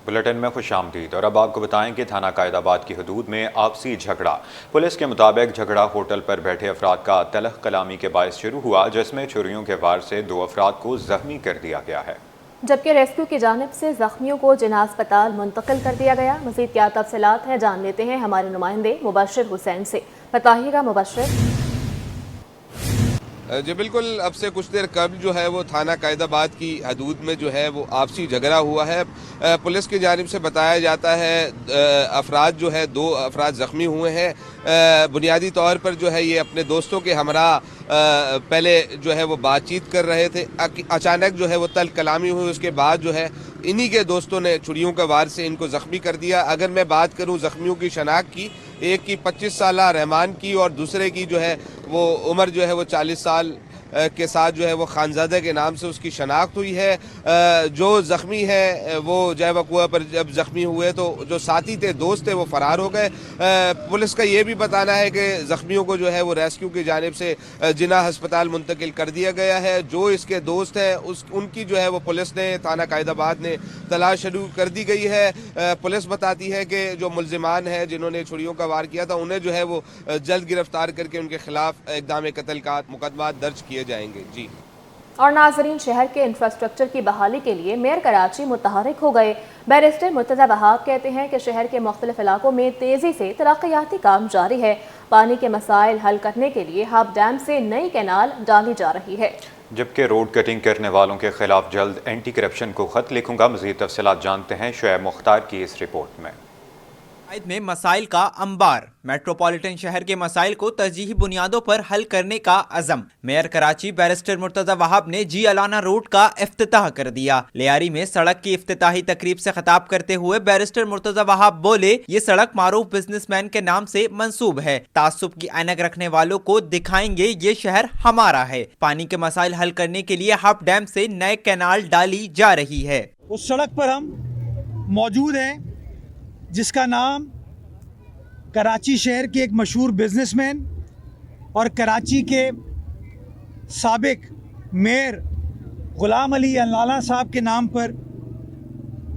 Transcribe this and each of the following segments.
Bulletin میں خوش آمدید اور اب آپ کو بتائیں کہ تھانہ قائد آباد کی حدود میں آپسی جھگڑا پولیس کے مطابق جھگڑا ہوٹل پر بیٹھے افراد کا تلخ کلامی کے باعث شروع ہوا جس میں چھریوں کے وار سے 2 افراد کو زخمی کر دیا گیا ہے جبکہ ریسکیو کی جانب سے زخمیوں کو جناح اسپتال منتقل کر دیا گیا۔ مزید کیا تفصیلات ہیں جان لیتے ہیں ہمارے نمائندے مبشر حسین سے۔ بتائیے گا مبشر۔ جی بالکل، اب سے کچھ دیر قبل جو ہے وہ تھانہ قائد آباد کی حدود میں جو ہے وہ آپسی جھگڑا ہوا ہے۔ پولیس کی جانب سے بتایا جاتا ہے افراد جو ہے 2 افراد زخمی ہوئے ہیں۔ بنیادی طور پر جو ہے یہ اپنے دوستوں کے ہمراہ پہلے جو ہے وہ بات چیت کر رہے تھے، اچانک جو ہے وہ تلخ کلامی ہوئی۔ اس کے بعد جو ہے انہی کے دوستوں نے چھریوں کا وار سے ان کو زخمی کر دیا۔ اگر میں بات کروں زخمیوں کی شناخت کی، ایک کی 25 سالہ رحمان کی اور دوسرے کی جو ہے وہ عمر جو ہے وہ 40 سال کے ساتھ جو ہے وہ خانزادہ کے نام سے اس کی شناخت ہوئی ہے۔ جو زخمی ہے وہ جے وقوع پر جب زخمی ہوئے تو جو ساتھی تھے، دوست تھے، وہ فرار ہو گئے۔ پولیس کا یہ بھی بتانا ہے کہ زخمیوں کو جو ہے وہ ریسکیو کی جانب سے جناح ہسپتال منتقل کر دیا گیا ہے۔ جو اس کے دوست ہیں ان کی جو ہے وہ پولیس نے تھانہ قائد آباد نے تلاش شروع کر دی گئی ہے۔ پولیس بتاتی ہے کہ جو ملزمان ہیں جنہوں نے چھریوں کا وار کیا تھا انہیں جو ہے وہ جلد گرفتار کر کے ان کے خلاف اقدام قتل کا مقدمات درج کیے جائیں گے۔ جی اور ناظرین، شہر کے انفراسٹرکچر کی بحالی کے لیے میئر کراچی متحرک ہو گئے۔ بیرسٹر مرتضی وہاب کہتے ہیں کہ شہر کے مختلف علاقوں میں تیزی سے ترقیاتی کام جاری ہے۔ پانی کے مسائل حل کرنے کے لیے ہب ڈیم سے نئی کینال ڈالی جا رہی ہے، جبکہ روڈ کٹنگ کرنے والوں کے خلاف جلد اینٹی کرپشن کو خط لکھوں گا۔ مزید تفصیلات جانتے ہیں شعیب مختار کی اس رپورٹ میں۔ میں مسائل کا انبار، میٹروپولیٹن شہر کے مسائل کو ترجیحی بنیادوں پر حل کرنے کا عزم۔ میئر کراچی بیرسٹر مرتضی وہاب نے جی علانہ روڈ کا افتتاح کر دیا۔ لیاری میں سڑک کی افتتاحی تقریب سے خطاب کرتے ہوئے بیرسٹر مرتضی وہاب بولے، یہ سڑک معروف بزنس مین کے نام سے منسوب ہے۔ تعصب کی اینک رکھنے والوں کو دکھائیں گے یہ شہر ہمارا ہے۔ پانی کے مسائل حل کرنے کے لیے ہب ڈیم سے نئے کینال ڈالی جا رہی ہے۔ اس سڑک پر ہم موجود ہیں جس کا نام کراچی شہر کے ایک مشہور بزنس مین اور کراچی کے سابق میئر غلام علی انلالہ صاحب کے نام پر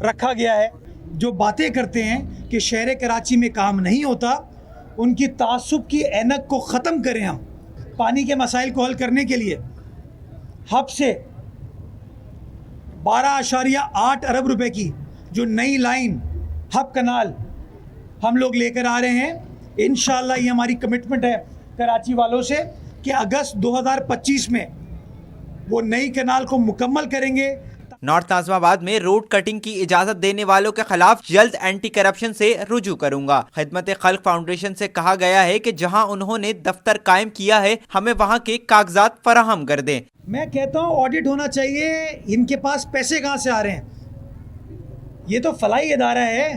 رکھا گیا ہے۔ جو باتیں کرتے ہیں کہ شہر کراچی میں کام نہیں ہوتا، ان کی تعصب کی اینک کو ختم کریں۔ ہم پانی کے مسائل کو حل کرنے کے لیے ہب سے 12.8 ارب روپے کی جو نئی لائن ہب کنال ہم لوگ لے کر آ رہے ہیں۔ انشاءاللہ یہ ہماری کمٹمنٹ ہے کراچی والوں سے کہ اگست 2025 میں وہ نئی کنال کو مکمل کریں گے۔ نارتھ ناظم آباد میں روڈ کٹنگ کی اجازت دینے والوں کے خلاف جلد اینٹی کرپشن سے رجوع کروں گا۔ خدمت خلق فاؤنڈیشن سے کہا گیا ہے کہ جہاں انہوں نے دفتر قائم کیا ہے ہمیں وہاں کے کاغذات فراہم کر دیں۔ میں کہتا ہوں آڈٹ ہونا چاہیے۔ ان کے پاس پیسے کہاں سے آ رہے ہیں؟ یہ تو فلاحی ادارہ ہے،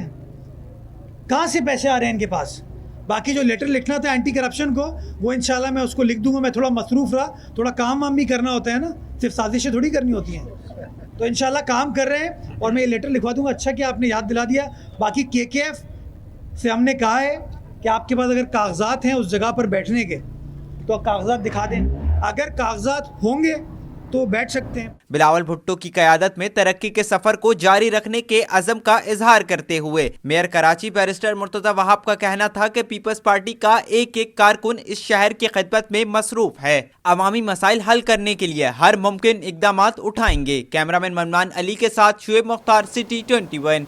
کہاں سے پیسے آ رہے ہیں ان کے پاس؟ باقی جو لیٹر لکھنا تھا اینٹی کرپشن کو، وہ انشاءاللہ میں اس کو لکھ دوں گا۔ میں تھوڑا مصروف رہا، تھوڑا کام بھی کرنا ہوتا ہے نا، صرف سازشیں تھوڑی کرنی ہوتی ہیں، تو انشاءاللہ کام کر رہے ہیں اور میں یہ لیٹر لکھوا دوں گا۔ اچھا کہ آپ نے یاد دلا دیا۔ باقی KKF سے ہم نے کہا ہے کہ آپ کے پاس اگر کاغذات ہیں اس جگہ پر بیٹھنے کے تو کاغذات دکھا دیں، اگر کاغذات ہوں گے تو بیٹھ سکتے ہیں۔ بلاول بھٹو کی قیادت میں ترقی کے سفر کو جاری رکھنے کے عزم کا اظہار کرتے ہوئے میئر کراچی بیرسٹر مرتضی وہاب کا کہنا تھا کہ پیپلز پارٹی کا ایک ایک کارکن اس شہر کی خدمت میں مصروف ہے، عوامی مسائل حل کرنے کے لیے ہر ممکن اقدامات اٹھائیں گے۔ کیمرامین ممنان علی کے ساتھ شعیب مختار، سٹی 21۔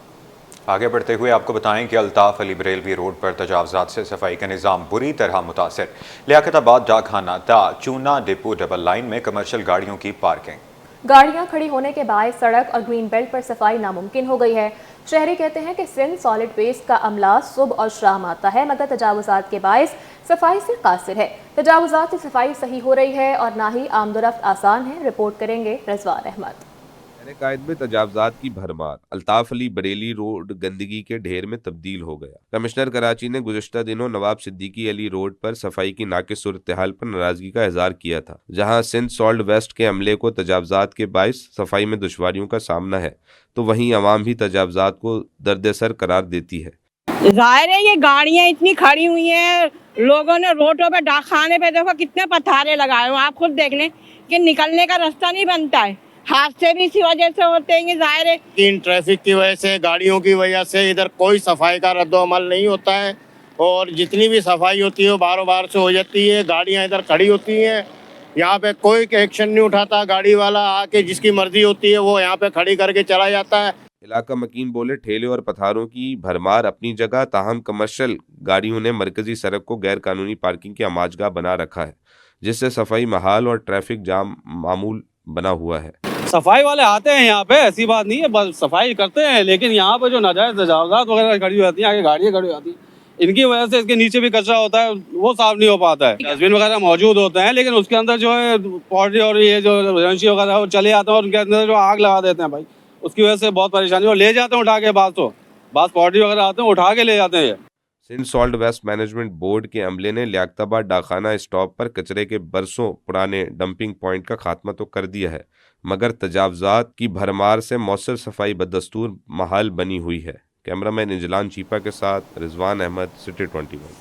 آگے بڑھتے ہوئے آپ کو بتائیں کہ الطاف علی بریلوی روڈ پر تجاوزات سے صفائی کا نظام بری طرح متاثر۔ لیاقت آباد ڈاک خانہ تا چونا ڈپو ڈبل لائن میں کمرشل گاڑیوں کی پارکنگ۔ گاڑیاں کھڑی ہونے کے باعث سڑک اور گرین بیلٹ پر صفائی ناممکن ہو گئی ہے۔ شہری کہتے ہیں کہ سندھ سالڈ ویسٹ کا عملہ صبح اور شام آتا ہے مگر تجاوزات کے باعث صفائی سے قاصر ہے۔ تجاوزات سے صفائی صحیح ہو رہی ہے اور نہ ہی آمد و رفت آسان ہے۔ رپورٹ کریں گے رضوان احمد۔ قائد میں تجاوزات کی بھرمار، الطاف علی بریلی روڈ گندگی کے ڈھیر میں تبدیل ہو گیا۔ کمشنر کراچی نے گزشتہ دنوں نواب صدیقی علی روڈ پر صفائی کی ناقص صورتحال پر ناراضگی کا اظہار کیا تھا، جہاں سندھ سالڈ ویسٹ کے عملے کو تجاوزات کے باعث صفائی میں دشواریوں کا سامنا ہے تو وہیں عوام بھی تجاوزات کو درد سر قرار دیتی ہے۔ ظاہر ہے یہ گاڑیاں اتنی کھڑی ہوئی ہیں، لوگوں نے روڈوں پہ ڈاک خانے پہ دیکھو کتنے پتھارے لگائے ہوئے، آپ خود دیکھ لیں کہ نکلنے کا راستہ نہیں بنتا ہے۔ हादसे भी इसी वजह से होते हैं, जाहिर है। इन ट्रैफिक की वजह से, गाड़ियों की वजह से इधर कोई सफाई का रद्द-ओ-अमल नहीं होता है और जितनी भी सफाई होती है वो बार-बार से हो जाती है। गाड़ियां इधर खड़ी होती हैं, यहाँ पे कोई एक्शन नहीं उठाता। गाड़ी वाला आके जिसकी मर्जी होती है वो यहाँ पे खड़ी करके चला जाता है। इलाका मकीन बोले ठेले और पथारों की भरमार अपनी जगह, ताहम कमर्शियल गाड़ियों ने मरकजी सड़क को गैर कानूनी पार्किंग की आमाजगाह बना रखा है, जिससे सफाई महाल और ट्रैफिक जाम मामूल बना हुआ है। सफाई वाले आते हैं यहाँ पे, ऐसी बात नहीं है, बस सफाई करते हैं, लेकिन यहाँ पे जो नाजायज तजावजात वगैरह खड़ी हो जाती हैं, आगे गाड़ियाँ खड़ी हो जाती हैं, इनकी वजह से इसके नीचे भी कचरा होता है, वो साफ नहीं हो पाता है। डस्टबिन वगैरह मौजूद होते हैं, लेकिन उसके अंदर जो है पॉटी और ये जो एजेंसी वगैरह वो चले जाते हैं और उनके अंदर जो आग लगा देते हैं भाई, उसकी वजह से बहुत परेशानी और ले जाते हैं उठा के। बास पॉटी वगैरह आते हैं उठा के ले जाते हैं। Sindh salt waste management board के अमले ने लियाकताबाद डाकखाना स्टॉप पर कचरे के बरसों पुराने डंपिंग पॉइंट का खात्मा तो कर दिया है, मगर तजावजात की भरमार से मौसर सफाई बदस्तूर महाल बनी हुई है। कैमरामैन इंजलान चीपा के साथ रिजवान अहमद, सिटी 21।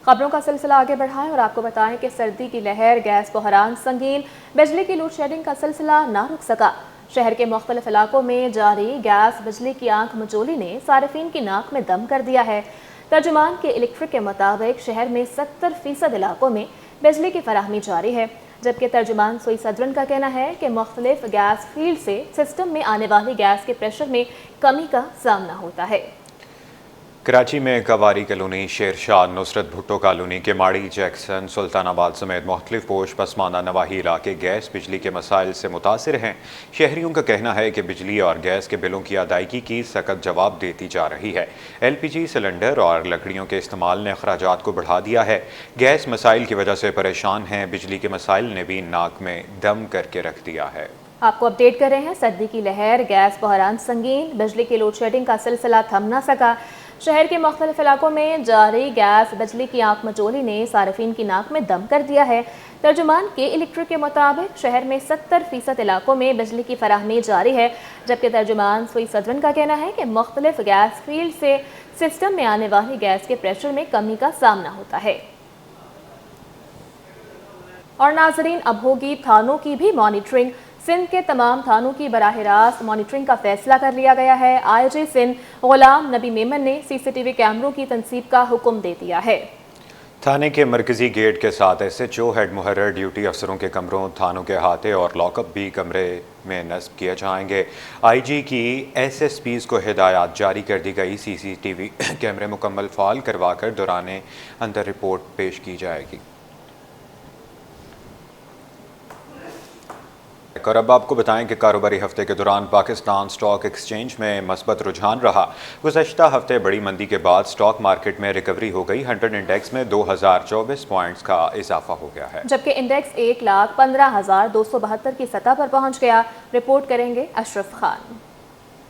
खबरों का सिलसिला आगे बढ़ाएं और आपको बताएं कि सर्दी की लहर, गैस बहरान संगीन, बिजली की लोड शेडिंग का सिलसिला ना रुक सका। शहर के मुख्तलिफ इलाकों में जारी गैस बिजली की आंख मचोली ने सारिफीन की नाक में दम कर दिया है। तर्जुमान के इलेक्ट्रिक के मुताबिक शहर में 70% इलाकों में बिजली की फराहमी जारी है, जबकि तर्जुमान सोई सदरन का कहना है कि मुख्तलिफ गैस फील्ड से सिस्टम में आने वाली गैस के प्रेशर में कमी का सामना होता है। कराची में Kawari colony, Shershah, Nusrat Bhutto colony, Keamari, Jackson, Sultanabad समेत मुख्तलिफ पोश पसमानदा नवाही इलाके गैस बिजली के मसाइल से मुतासिर हैं। शहरियों का कहना है कि बिजली और गैस के बिलों की अदायगी की सख्त जवाब देती जा रही है। LPG सिलेंडर और लकड़ियों के इस्तेमाल ने अखराजात को बढ़ा दिया है। गैस मसाइल की वजह से परेशान हैं, बिजली के मसाइल ने भी नाक में दम करके रख दिया है। आपको अपडेट कर रहे हैं, सर्दी की लहर, गैस बहरान संगीन, बिजली की लोड शेडिंग का सिलसिला थम ना सका। शहर के मुख्तलिफ इलाकों में जारी गैस बिजली की आंख मचोली ने सारिफीन की नाक में दम कर दिया है। तर्जुमान के इलेक्ट्रिक के मुताबिक शहर में 70% इलाकों में बिजली की फराहमी जारी है, जबकि तर्जुमान सोई सदरन का कहना है कि मुख्तलिफ गैस फील्ड से सिस्टम में आने वाली गैस के प्रेशर में कमी का सामना होता है। और नाजरीन, अब होगी थानों की भी मॉनिटरिंग। सिंध के तमाम थानों की बराह रास्त मॉनिटरिंग का फैसला कर लिया गया है। IG सिंध गुलाम नबी मेमन ने CCTV कैमरों की तनसीब का हुक्म दे दिया है। थाने के मरकजी गेट के साथ SHO, हेड मुहर्रर, ड्यूटी अफसरों के कमरों, थानों के अहाते और लॉकअप भी कमरे में नस्ब किए जाएंगे। IG की SSPs को हिदायत जारी कर दी गई। CCTV कैमरे मुकम्मल फाल करवाकर दौरान अंदर रिपोर्ट पेश की जाएगी। और अब आपको बताएं कि कारोबारी हफ्ते के दौरान पाकिस्तान स्टॉक एक्सचेंज में मस्बत रुझान रहा। गुज़श्ता हफ्ते बड़ी मंदी के बाद स्टॉक मार्केट में रिकवरी हो गई। 100 इंडेक्स में 2024 पॉइंट्स का इजाफा हो गया है, जबकि इंडेक्स 1,15,272 की सतह पर पहुंच गया। रिपोर्ट करेंगे अशरफ खान।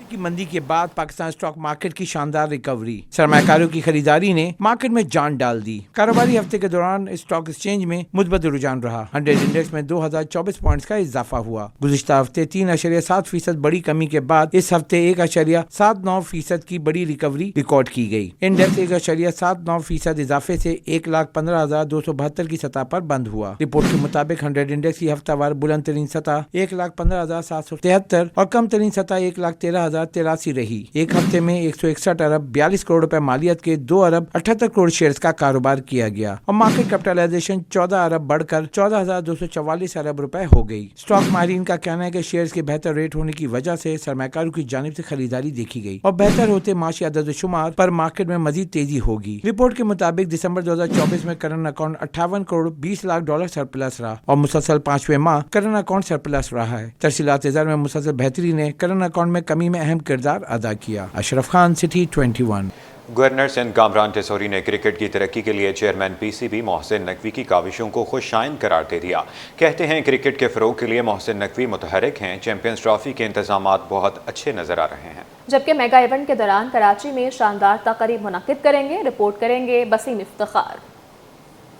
की मंदी के बाद पाकिस्तान स्टॉक मार्केट की शानदार रिकवरी, सरमाकारों की खरीदारी ने मार्केट में जान डाल दी। कारोबारी हफ्ते के दौरान स्टॉक एक्सचेंज में मुस्बत रुझान रहा। 100 इंडेक्स में 2024 पॉइंट्स का इजाफा हुआ। गुज़िश्ता हफ्ते 3.7% बड़ी कमी के बाद इस हफ्ते 1.79% की बड़ी रिकवरी रिकॉर्ड की गई। इंडेक्स 1.79% इजाफे से 1,15,272 की सतह पर बंद हुआ। रिपोर्ट के मुताबिक 100 इंडेक्स की हफ्तावार बुलंद तरीन सतह 1,15,773 और कम तरीन सतह 1,13,083 रही। एक हफ्ते में 161 अरब 42 करोड़ रुपए मालियत के 2 अरब 78 करोड़ शेयर्स का कारोबार किया गया और मार्केट कैपिटलाइजेशन 14 अरब बढ़कर 14,244 अरब रुपए हो गई। स्टॉक माहिरीन का कहना है कि शेयर्स के बेहतर रेट होने की वजह से सरमाकारों की जानिब से खरीदारी देखी गई और बेहतर होते माशी अदद-ओ-शुमार पर मार्केट में मजीद तेजी होगी। रिपोर्ट के मुताबिक दिसंबर 2024 में current account 58 crore 20 lakh dollar surplus रहा और मुसलसल 5वें माह करंट अकाउंट सरप्लस रहा है। तरसीलात ज़र में मुसलसल बेहतरी ने करंट अकाउंट में कमी में अहम किरदार अदा किया। अशरफ खान, सिटी 21। गवर्नर सिंध कामरान टिसोरी ने क्रिकेट की तरक्की के लिए चेयरमैन PCB मोहसिन नकवी की काविशों को खुशाइन करार दे दिया। कहते हैं क्रिकेट के फ़रोग के लिए मोहसिन नकवी मुतहरिक हैं। चैंपियंस ट्रॉफी के इंतजामात बहुत अच्छे नजर आ रहे हैं, जबकि मेगा इवेंट के दौरान कराची में शानदार तकरीब मुनक्किद करेंगे। रिपोर्ट करेंगे बसीम इफ्तिखार।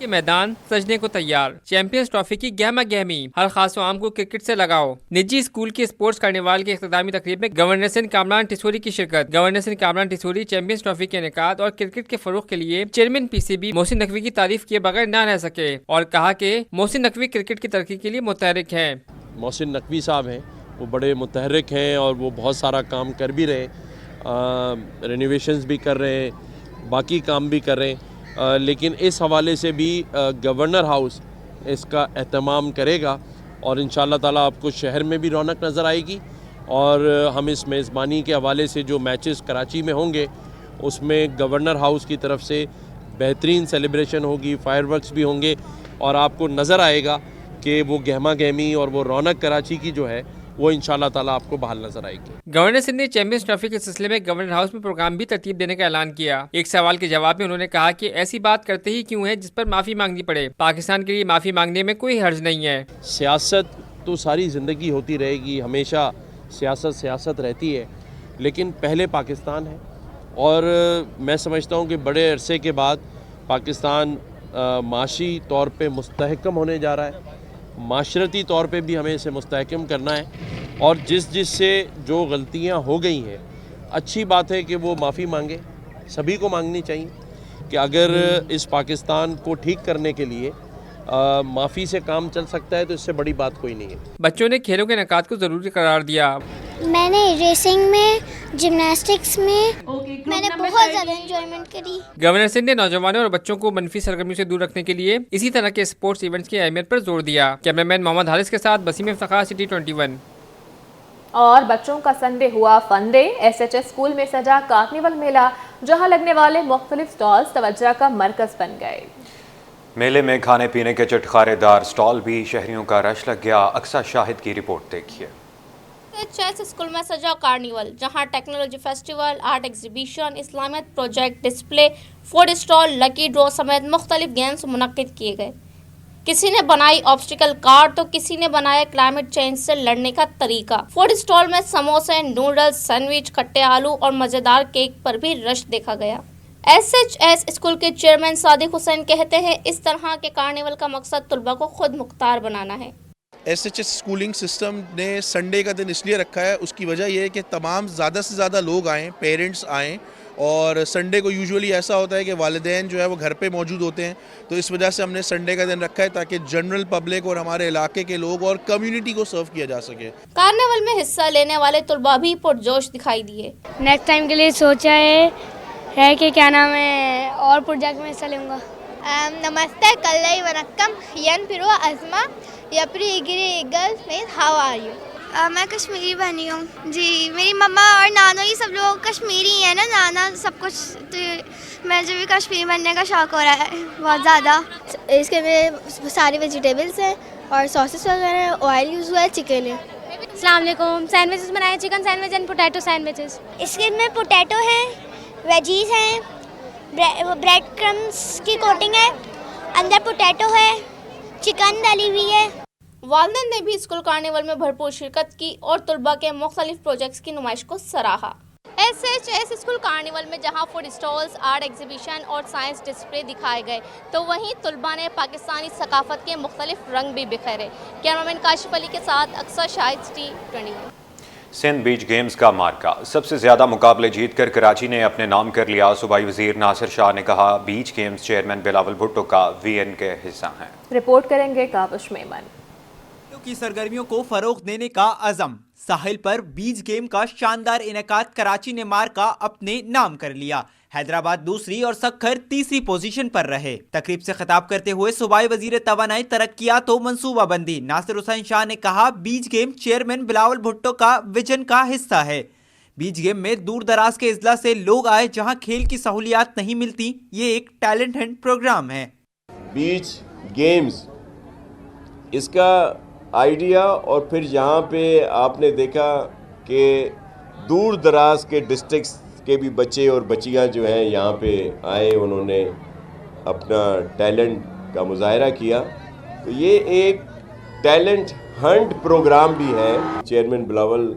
के मैदान सजने को तैयार, चैंपियंस ट्रॉफी की गहमा गहमी, हर खास आम को क्रिकेट से लगाओ। निजी स्कूल के स्पोर्ट्स कार्निवाल के इख्तितामी तकरीब में गवर्नर सिंध कामरान टिसोरी की शिरकत। Governor Sindh Kamran Tessori champions trophy के इनेकाद और क्रिकेट के फरोग के लिए चेयरमैन PCB मोहसिन नकवी की तारीफ किए बगैर न रह सके और कहा कि मोहसिन नकवी क्रिकेट की तरक्की के लिए मुतहरिक हैं। मोहसिन नकवी साहब हैं, وہ بڑے متحرک ہیں اور وہ بہت سارا کام کر بھی رہے ہیں، رینوویشنز بھی کر رہے ہیں، باقی کام بھی کر رہے ہیں، لیکن اس حوالے سے بھی گورنر ہاؤس اس کا اہتمام کرے گا اور انشاءاللہ تعالیٰ آپ کو شہر میں بھی رونق نظر آئے گی، اور ہم اس میزبانی کے حوالے سے جو میچز کراچی میں ہوں گے اس میں گورنر ہاؤس کی طرف سے بہترین سیلیبریشن ہوگی، فائر ورکس بھی ہوں گے، اور آپ کو نظر آئے گا کہ وہ گہما گہمی اور وہ رونق کراچی کی جو ہے وہ انشاءاللہ تعالیٰ آپ کو بحال نظر آئے گی۔ گورنر سندھ نے چیمپئنز ٹرافی کے سلسلے میں گورنر ہاؤس میں پروگرام بھی ترتیب دینے کا اعلان کیا۔ ایک سوال کے جواب میں انہوں نے کہا کہ ایسی بات کرتے ہی کیوں ہے جس پر معافی مانگنی پڑے، پاکستان کے لیے معافی مانگنے میں کوئی حرج نہیں ہے۔ سیاست تو ساری زندگی ہوتی رہے گی، ہمیشہ سیاست رہتی ہے، لیکن پہلے پاکستان ہے، اور میں سمجھتا ہوں کہ بڑے عرصے کے بعد پاکستان معاشی طور پہ مستحکم ہونے جا رہا ہے، معاشرتی طور پہ بھی ہمیں اسے مستحکم کرنا ہے، اور جس سے جو غلطیاں ہو گئی ہیں اچھی بات ہے کہ وہ معافی مانگے، سبھی کو مانگنی چاہیے کہ اگر اس پاکستان کو ٹھیک کرنے کے لیے معافی سے کام چل سکتا ہے تو اس سے بڑی بات کوئی نہیں ہے۔ بچوں نے کھیلوں کے انعقاد کو ضروری قرار دیا۔ میں نے ریسنگ میں، جمناسٹکس میں میں نے بہت زیادہ انجوائمنٹ کری۔ گورنر سندھ نے نوجوانوں اور بچوں کو منفی سرگرمیوں سے دور رکھنے کے لیے اسی طرح کے اسپورٹس ایونٹس کی اہمیت پر زور دیا۔ کیمرامین محمد حارث کے ساتھ بسیم افتخار، سٹی 21۔ اور بچوں کا سنڈے ہوا fun day. S H S school میں سجا کارنیول میلہ، جہاں لگنے والے مختلف سٹالز توجہ کا مرکز بن گئے۔ میلے میں کھانے پینے کے چٹخارے دار سٹال بھی، شہریوں کا رش لگ گیا۔ اقصیٰ شاہد کی رپورٹ دیکھیے۔ ایس اسکول میں سجا کارنیول، جہاں ٹیکنالوجی فیسٹیول، آرٹ ایگزیبیشن، اسلامیت project, display, food stall, lucky draw سمیت مختلف گیمز منعقد کیے گئے۔ کسی نے بنائی آبسٹیکل کار تو کسی نے بنایا کلائمیٹ چینج سے لڑنے کا طریقہ۔ فوڈ اسٹال میں سموسے، نوڈلز، سینڈوچ، کھٹے آلو اور مزیدار کیک پر بھی رش دیکھا گیا۔ ایس ایچ ایس اسکول کے چیئرمین صادق حسین کہتے ہیں اس طرح کے کارنیول کا مقصد طلباء کو خود مختار بنانا ہے۔ S H S schooling system نے سنڈے کا دن اس لیے رکھا ہے، اس کی وجہ یہ ہے کہ تمام زیادہ سے زیادہ لوگ آئیں، پیرنٹس آئیں، اور سنڈے کو یوزولی ایسا ہوتا ہے کہ والدین جو ہے وہ گھر پہ موجود ہوتے ہیں، تو اس وجہ سے ہم نے سنڈے کا دن رکھا ہے تاکہ جنرل پبلک اور ہمارے علاقے کے لوگ اور کمیونٹی کو سرو کیا جا سکے۔ کارنیول میں حصہ لینے والے طلباء بھی پرجوش دکھائی دیے۔ نیکسٹ ٹائم کے لیے سوچا ہے کہ کیا نام ہے اور پروجیکٹ میں حصہ لوں گا۔ نمستے، کلئی ونکم، ین پیرو ازما یپری گری ایگل مینس ہاؤ آر یو۔ میں کشمیری بنی ہوں جی، میری مما اور نانو یہ سب لوگ کشمیری ہیں نا، نانا سب کچھ، تو مجھے بھی کشمیری بننے کا شوق ہو رہا ہے بہت زیادہ۔ اس کے میں ساری ویجیٹیبلس ہیں اور ساسز وغیرہ ہیں، آئل یوز ہوا ہے، چکن ہے۔ السلام علیکم۔ سینڈوچز بنائے، chicken sandwich and potato sandwiches. اس کے میں پوٹیٹو ہیں، ویجیز ہیں، بریڈ کرمس کی کوٹنگ ہے، اندر پوٹیٹو ہے، چکن ڈلی ہوئی ہے۔ والدین نے بھی اسکول کارنیول میں بھرپور شرکت کی اور طلباء کے مختلف پروجیکٹس کی نمائش کو سراہا۔ S H S school carnival میں جہاں فوڈ اسٹالز، آرٹ ایگزیبیشن اور سائنس ڈسپلے دکھائے گئے تو وہیں طلباء نے پاکستانی ثقافت کے مختلف رنگ بھی بکھیرے۔ کیمرامین کاشف علی کے ساتھ اقصیٰ شاہد، سٹی 21۔ سندھ بیچ گیمز کا مارکا، سب سے زیادہ مقابلے جیت کر کراچی نے اپنے نام کر لیا۔ صوبائی وزیر ناصر شاہ نے کہا beach games chairman Bilawal Bhutto کا وی این کے حصہ ہیں۔ رپورٹ کریں گے کاوش میمن۔ کی سرگرمیوں کو فروغ دینے کا عزم، ساحل پر بیچ گیم کا شاندار انعقاد، کراچی نے مارکا اپنے نام کر لیا۔ حیدرآباد دوسری اور سکھر تیسری پوزیشن پر رہے۔ تقریب سے خطاب کرتے ہوئے صوبائی وزیر توانائی، ترقیات و منصوبہ بندی ناصر حسین شاہ نے کہا بیچ گیم چیئرمین بلاول بھٹو کا ویژن کا حصہ ہے۔ بیچ گیم میں دور دراز کے اضلاع سے لوگ آئے جہاں کھیل کی سہولیات نہیں ملتی، یہ ایک ٹیلنٹ ہنٹ پروگرام ہے۔ بیچ گیمز اس کا آئیڈیا، اور پھر یہاں پہ آپ نے دیکھا کہ دور دراز کے ڈسٹرکٹس کے بھی بچے اور بچیاں جو ہیں یہاں پہ آئے، انہوں نے اپنا ٹیلنٹ کا مظاہرہ کیا، تو یہ ایک ٹیلنٹ ہنٹ پروگرام بھی ہے۔ چیئرمین بلاول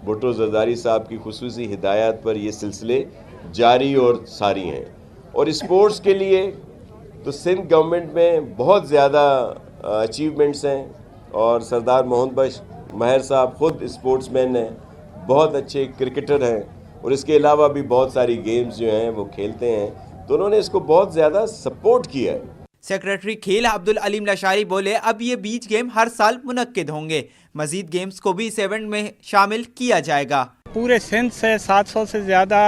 بھٹو زرداری صاحب کی خصوصی ہدایات پر یہ سلسلے جاری اور ساری ہیں۔ اور اسپورٹس کے لیے تو سندھ گورنمنٹ میں بہت زیادہ اچیومنٹس ہیں، اور سردار محمد بخش مہر صاحب خود اسپورٹس مین ہیں، بہت اچھے کرکٹر ہیں، اور اس کے علاوہ بھی بہت ساری گیمز جو ہیں وہ کھیلتے ہیں، تو انہوں نے اس کو بہت زیادہ سپورٹ کیا ہے۔ सेक्रेटरी खेल अब्दुल अलीम लशारी बोले, अब ये बीच गेम हर साल मुनक्किद होंगे। मजीद गेम्स को भी इस इवेंट में शामिल किया जाएगा। पूरे सिंध से 700 से ज़्यादा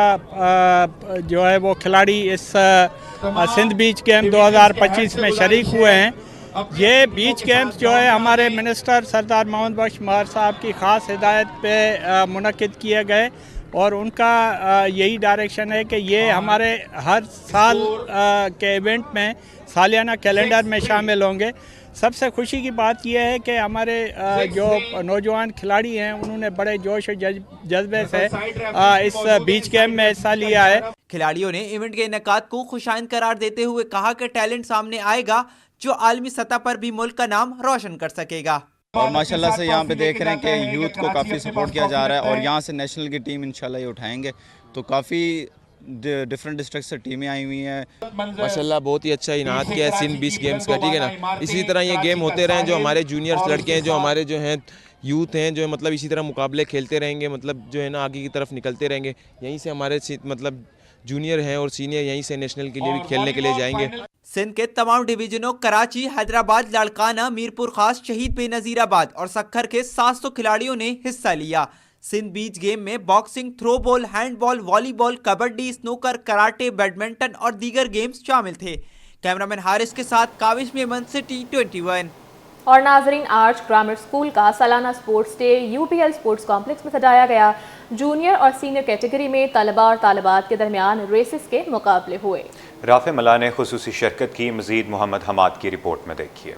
जो है वो खिलाड़ी इस सिंध बीच गेम 2025 में शरीक हुए हैं। ये बीच गेम्स जो है हमारे मिनिस्टर सरदार मोहम्मद बख्श महर साहब की ख़ास हिदायत पे मुनक्किद किए गए और उनका यही डायरेक्शन है कि ये हमारे हर साल के इवेंट में सालियाना कैलेंडर में शामिल होंगे। सबसे खुशी की बात यह है कि हमारे जो नौजवान खिलाड़ी हैं उन्होंने बड़े जोश और जज्बे से इस बीच गेम में हिस्सा लिया है। खिलाड़ियों ने इवेंट के इनेकाद को खुशाइंद करार देते हुए कहा कि टैलेंट सामने आएगा जो आलमी सतह पर भी मुल्क का नाम रोशन कर सकेगा। और माशाल्लाह से यहाँ पे देख रहे हैं कि यूथ को काफ़ी सपोर्ट किया जा रहा है और यहाँ से नेशनल की टीम इंशाल्लाह ये उठाएंगे, तो काफ़ी डिफरेंट डिस्ट्रिक्ट से टीमें आई हुई हैं। माशाल्लाह बहुत ही अच्छा इनाद किया है सिंध बीच गेम्स का, ठीक है ना। इसी तरह ये गेम होते रहें, जो हमारे जूनियर्स लड़के हैं, जो हमारे जो हैं यूथ हैं, जो मतलब इसी तरह मुकाबले खेलते रहेंगे, मतलब जो है ना आगे की तरफ निकलते रहेंगे। यहीं से हमारे मतलब जूनियर हैं और सीनियर यहीं से नेशनल के लिए भी खेलने के लिए जाएंगे। सिंध के तमाम डिवीजनों कराची, हैदराबाद, लाड़काना, मीरपुर खास, शहीद बेनज़ीराबाद और सक्खर के 700 खिलाड़ियों ने हिस्सा लिया। सिंध बीच गेम में boxing, throw ball, handball, volleyball, kabaddi, snooker, karate, badminton और दीगर गेम्स शामिल थे। कैमरामैन हारिस के साथ काविश मेमन, सिटी 21। और नाजरीन, आज ग्रामर स्कूल का सालाना sports day UPL sports complex में सजाया गया। जूनियर और सीनियर कैटेगरी में तलबा और तालिबात के दरमियान रेसेस के मुकाबले हुए। राफे मला ने खुसूसी शिरकत की। मजीद मोहम्मद हमाद की रिपोर्ट में देखिए।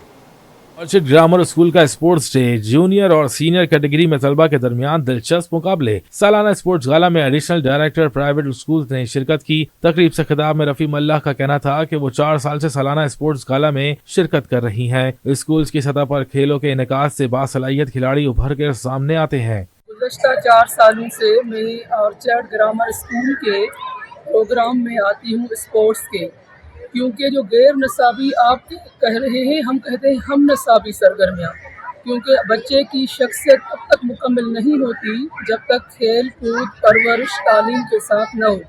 अर्शिद ग्रामर स्कूल का स्पोर्ट्स डे, जूनियर और सीनियर कैटेगरी में तलबा के दरमियान दिलचस्प मुकाबले। सालाना स्पोर्ट्स गाला में एडिशनल डायरेक्टर प्राइवेट स्कूल ने शिरकत की। तकरीब से खिताब में रफी मल्लाह का कहना था कि वो 4 साल से सालाना स्पोर्ट्स गाला में शिरकत कर रही हैं। स्कूल की सतह पर खेलों के इनेकाद से बासलाहियत खिलाड़ी उभर कर सामने आते हैं। गुज़श्ता 4 सालों से मैं अर्शिद ग्रामर स्कूल के प्रोग्राम में आती हूँ स्पोर्ट्स के, क्योंकि जो गैर नसाबी आप कह रहे हैं, हम कहते हैं हम नसाबी सरगर्मियाँ, क्योंकि बच्चे की शख्सियत तब तक मुकम्मल नहीं होती जब तक खेल कूद, परवरिश, तालीम के साथ न हो।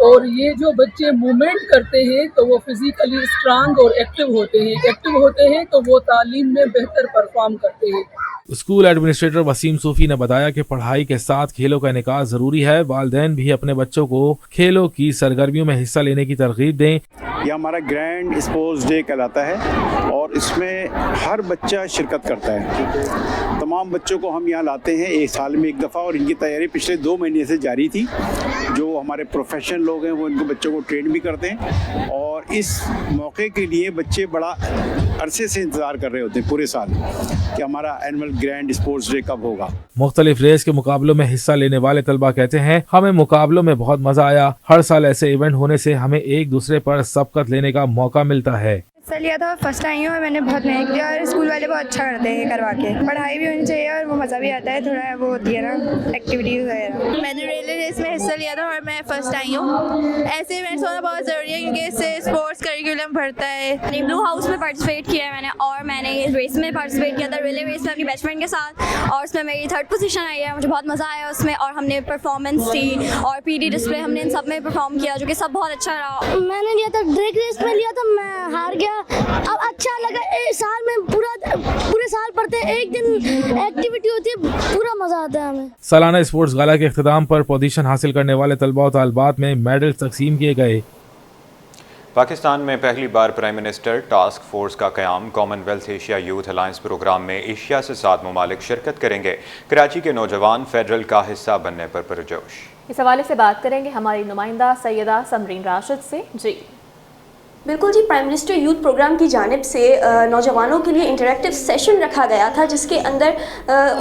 और ये जो बच्चे मूवमेंट करते हैं तो वो फिज़िकली स्ट्रांग और एक्टिव होते हैं तो वो तालीम में बेहतर परफॉर्म करते हैं। स्कूल एडमिनिस्ट्रेटर वसीम सूफी ने बताया कि पढ़ाई के साथ खेलों का इनेकाद जरूरी है। वालिदैन भी अपने बच्चों को खेलों की सरगर्मियों में हिस्सा लेने की तरगीब दें। यह हमारा ग्रैंड स्पोर्ट्स डे कहलाता है और इसमें हर बच्चा शिरकत करता है। तमाम बच्चों को हम यहाँ लाते हैं एक साल में एक दफ़ा, और इनकी तैयारी पिछले 2 महीने से जारी थी। जो हमारे प्रोफेशनल लोग हैं वो इनको बच्चों को ट्रेन भी करते हैं और इस मौके के लिए बच्चे बड़ा अरसे से इंतज़ार कर रहे होते हैं पूरे साल कि हमारा एनुअल ग्रैंड स्पोर्ट्स डे कब होगा। मुख्तलिफ रेस के मुकाबलों में हिस्सा लेने वाले तलबा कहते हैं, हमें मुकाबलों में बहुत मजा आया। हर साल ऐसे इवेंट होने से हमें एक दूसरे पर सबकत लेने का मौका मिलता है। हिस्सा लिया था, फर्स्ट आई हूँ, मैंने बहुत मेहनत किया और स्कूल वाले बहुत अच्छा करते हैं करवा के। पढ़ाई भी होनी चाहिए और वो मज़ा भी आता है, थोड़ा वो होती है ना एक्टिविटीज़ वगैरह। मैंने रिले रेस में हिस्सा लिया था और मैं फर्स्ट आई हूँ। ऐसे इवेंट्स होना बहुत ज़रूरी है क्योंकि इससे स्पोर्ट्स करिकुलम बढ़ता है। ब्लू हाउस में पार्टिसिपेट किया है मैंने, और मैंने रेस में पार्टिसिपेट किया था, रिले रेस में अपनी बेस्ट फ्रेंड के साथ, और उसमें मेरी 3rd पोजीशन आई है। मुझे बहुत मज़ा आया उसमें, और हमने परफॉर्मेंस थी और PD डिस्प्ले, हमने इन सब में परफॉर्म किया जो कि सब बहुत अच्छा रहा। मैंने लिया था ड्रैग रेस में लिया था, मैं हार गया। अब अच्छा लगा, साल में पूरे साल पढ़ते हैं, एक दिन एक्टिविटी होती है, पूरा मजा आता है हमें। सालाना स्पोर्ट्स गाला के इख्तिताम पर पोजीशन हासिल करने वाले तलबा और तालिबात में मेडल तकसीम किए गए। पाकिस्तान में पहली बार प्राइम मिनिस्टर टास्क फोर्स का क़याम। Commonwealth Asia youth alliance programme में एशिया से 7 ममालिक शिरकत करेंगे। कराची के नौजवान फेडरल का हिस्सा बनने पर पुरजोश। इस हवाले से बात करेंगे हमारी नुमाइंदा सैयदा समरीन राशिद से। जी बिल्कुल जी, प्राइम मिनिस्टर यूथ प्रोग्राम की जानिब से नौजवानों के लिए इंटरेक्टिव सेशन रखा गया था, जिसके अंदर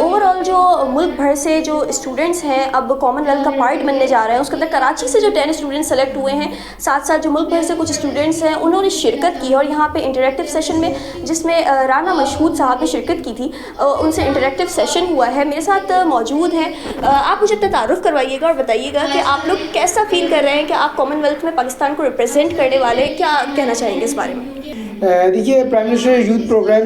ओवरऑल जो मुल्क भर से जो स्टूडेंट्स हैं अब कॉमनवेल्थ का पार्ट बनने जा रहे हैं, उसके अंदर कराची से जो 10 स्टूडेंट्स सेलेक्ट हुए हैं, साथ साथ जो मुल्क भर से कुछ स्टूडेंट्स हैं उन्होंने शिरकत की। और यहाँ पे इंटरेक्टिव सेशन में जिसमें राना मशहूद साहब ने शिरकत की थी, उनसे इंटरेक्टिव सेशन हुआ है। मेरे साथ मौजूद हैं, आप मुझे अपना तारुफ करवाइएगा और बताइएगा कि आप लोग कैसा फील कर रहे हैं कि आप कॉमनवेल्थ में पाकिस्तान को रिप्रेजेंट करने वाले, क्या कहना चाहेंगे इस बारे में? देखिए prime minister youth programme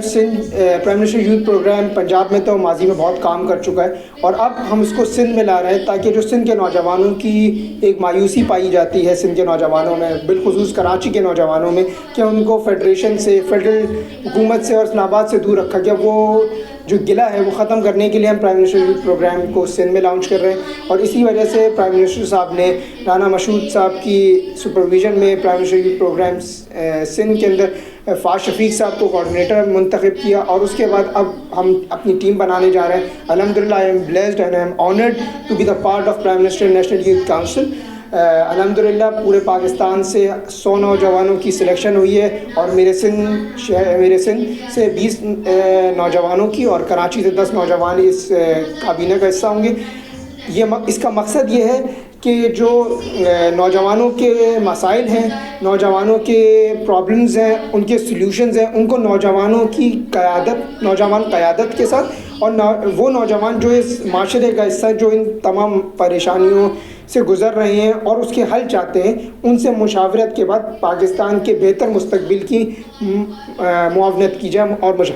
prime minister youth programme Punjab में तो माजी में बहुत काम कर चुका है और अब हम इसको सिंध में ला रहे हैं ताकि जो सिंध के नौजवानों की एक मायूसी पाई जाती है सिंध के नौजवानों में, बिलखुसूस कराची के नौजवानों में, कि उनको फेडरेशन से, फेडरल हुकूमत से और इस्लामाबाद से दूर रखा गया, वो जो गिला है वो ख़त्म करने के लिए हम प्राइम मिनिस्टर यूथ प्रोग्राम को सिंध में लॉन्च कर रहे हैं। और इसी वजह से प्राइम मिनिस्टर साहब ने राना मशहूद साहब की सुपरविजन में prime minister youth programme Sindh के अंदर फाज शफीक साहब को कोऑर्डिनेटर मुंतखब किया और उसके बाद अब हम अपनी टीम बनाने जा रहे हैं। अल्हम्दुलिल्लाह I am blessed and I am honoured to be the part of prime minister national youth council. अल्हम्दुलिल्लाह पूरे पाकिस्तान से 100 नौजवानों की सिलेक्शन हुई है और मेरे सिंध से 20 नौजवानों की और कराची से 10 नौजवान इस काबीना का हिस्सा होंगे। इसका मकसद ये है कि जो नौजवानों के मसाइल हैं, नौजवानों के प्रॉब्लम्स हैं, उनके सॉल्यूशंस हैं, उनको नौजवान क़यादत के साथ और वो नौजवान जो इस माशरे का हिस्सा, जो इन तमाम परेशानियों से गुज़र रहे हैं और उसके हल चाहते हैं, उनसे मुशावरत के बाद पाकिस्तान के बेहतर मुस्तकबिल की मुआवनत की जाए और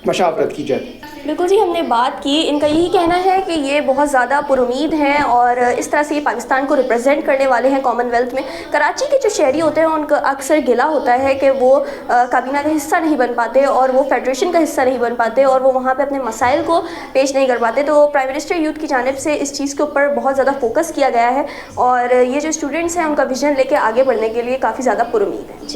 मशावरत की जाए। बिल्कुल जी, हमने बात की, इनका यही कहना है कि ये बहुत ज़्यादा पुरुमीद हैं और इस तरह से ये पाकिस्तान को रिप्रेजेंट करने वाले हैं कॉमनवेल्थ में। कराची के जो शहरी होते हैं उनका अक्सर गिला होता है कि वो काबीना का हिस्सा नहीं बन पाते और वो फेडरेशन का हिस्सा नहीं बन पाते और वो वहाँ पे अपने मसाइल को पेश नहीं कर पाते। तो प्राइम मिनिस्टर यूथ की जानिब से इस चीज़ के ऊपर बहुत ज़्यादा फोकस किया गया है और ये जो स्टूडेंट्स हैं उनका विजन लेके आगे बढ़ने के लिए काफ़ी ज़्यादा पुरुमीद है। जी।